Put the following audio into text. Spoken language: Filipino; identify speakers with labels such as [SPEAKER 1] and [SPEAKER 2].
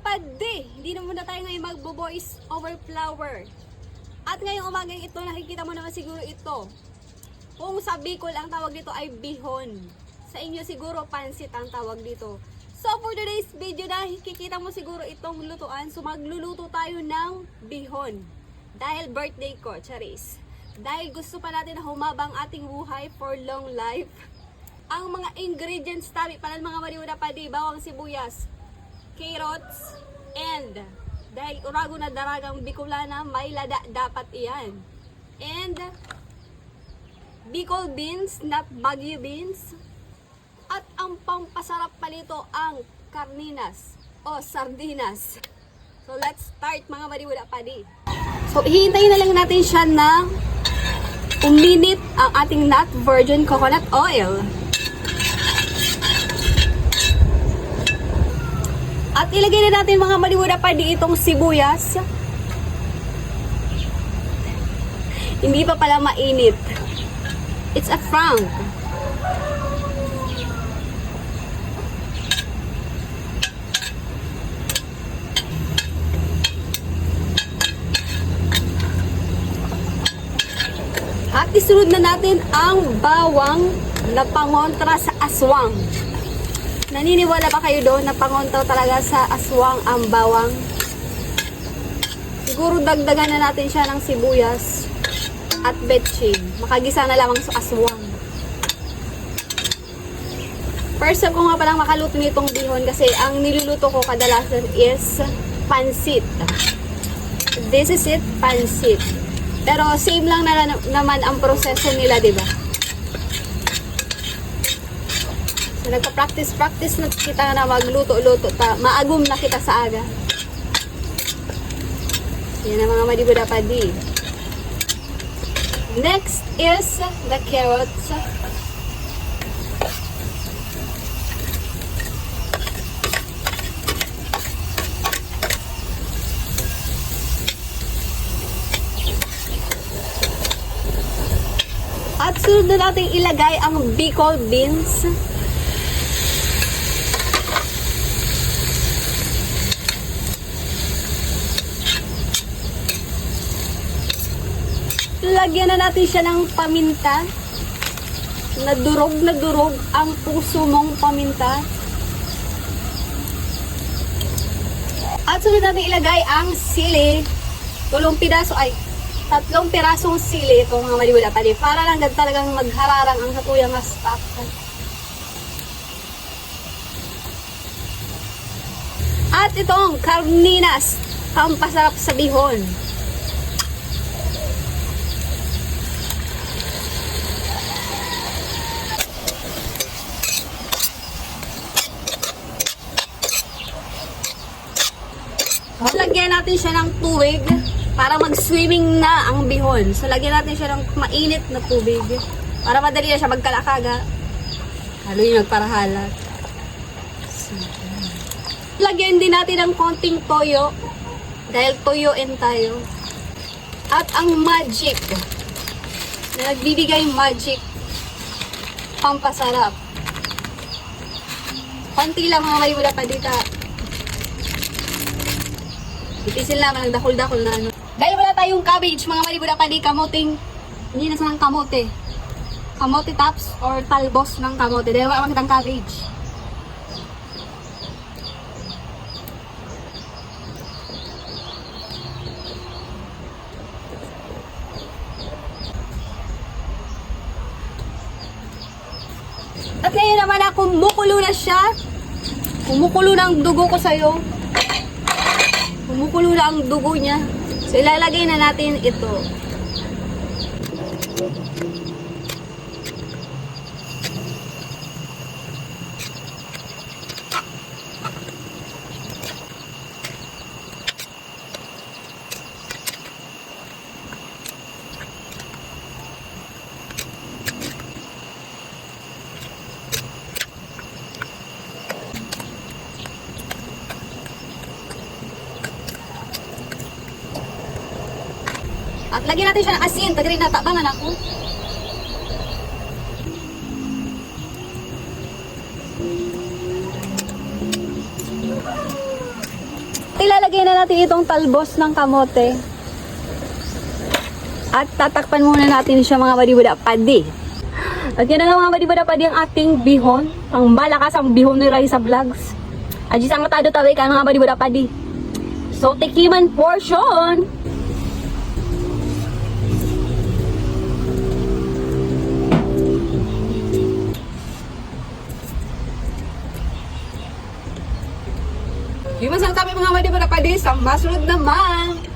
[SPEAKER 1] pwede. Hindi na muna tayo ngayon magbo-voice over flower. At ngayong umagang ito, nakikita mo naman siguro ito. Kung sa Bicol ang tawag dito ay bihon. Sa inyo siguro pansit ang tawag dito. So for today's video, nakikita mo siguro itong lutuan. So magluluto tayo ng bihon. Dahil birthday ko, Charis. Dahil gusto pa natin na humabang ating buhay for long life. Ang mga ingredients tabi pala mga mariwala pa di, bawang sibuyas, carrots, and dahil urago na daragang Bicolana, may lada dapat iyan. And Bicol beans, not Baguio beans. At ang pampasarap palito ang carninas o sardinas. So let's start mga mariwala pa di. So hihintayin na lang natin siya na uminit ang ating not virgin coconut oil. At ilagay na natin mga maliwala pa di itong sibuyas. Hindi pa pala mainit. It's a prank. At isunod na natin ang bawang na pangontra sa aswang. Naniniwala ba kayo doon na pangontra talaga sa aswang ang bawang? Siguro dagdagan na natin siya ng sibuyas at betchin. Makagisa na lamang sa aswang. First time ko nga palang makaluto nitong bihon kasi ang niluluto ko kadalasan is pansit. This is it, pansit. Pero same lang na naman ang proseso nila, di ba? So nagpa-practice na kita na magluto-luto. Maagum na kita sa aga. Yan ang mga madibuda pa di. Next is the carrots. At sunod na natin ilagay ang Bicol beans. Lagyan na natin siya ng paminta. Na durog ang puso mong paminta. At sunod natin ilagay ang sili. 3 pirasong sili itong mga maliwala pa di. Para lang talagang maghararang ang katuyang stock. At itong carninas, pampasarap sa bihon. Lagyan natin siya ng tubig para mag-swimming na ang bihon. So, lagyan natin siya ng mainit na tubig para madali na siya magkalakaga. Haluin magparahalat. So, lagyan din natin ng konting toyo dahil toyoin tayo. At ang magic na nagbibigay magic pampasarap. Konti lang mga may wala pa dito. Ipisil naman ang dakol-dakol na ano. Dahil wala tayong cabbage, mga malibuda pa di kamoting, hindi na sa ng kamote. Kamote tops or talbos ng kamote. Dahil wala makitang cabbage. At ngayon naman kumukulo na siya. Kumukulo na ang dugo ko sa'yo. Kumukulo na ang dugo niya. So, ilalagay na natin ito. At lagyan natin siya ng asin. Tagarin na tabangan ako. ilalagay na natin itong talbos ng kamote. At tatakpan muna natin siya mga badibudapadi. At yan na nga mga badibudapadi ang ating bihon. Ang malakas ang bihon ni Raisa Vlogs. Adjis ang matado taway ka mga badibudapadi. So, tikiman portion. Yung masang kami mga badibudapadi sa masunod naman.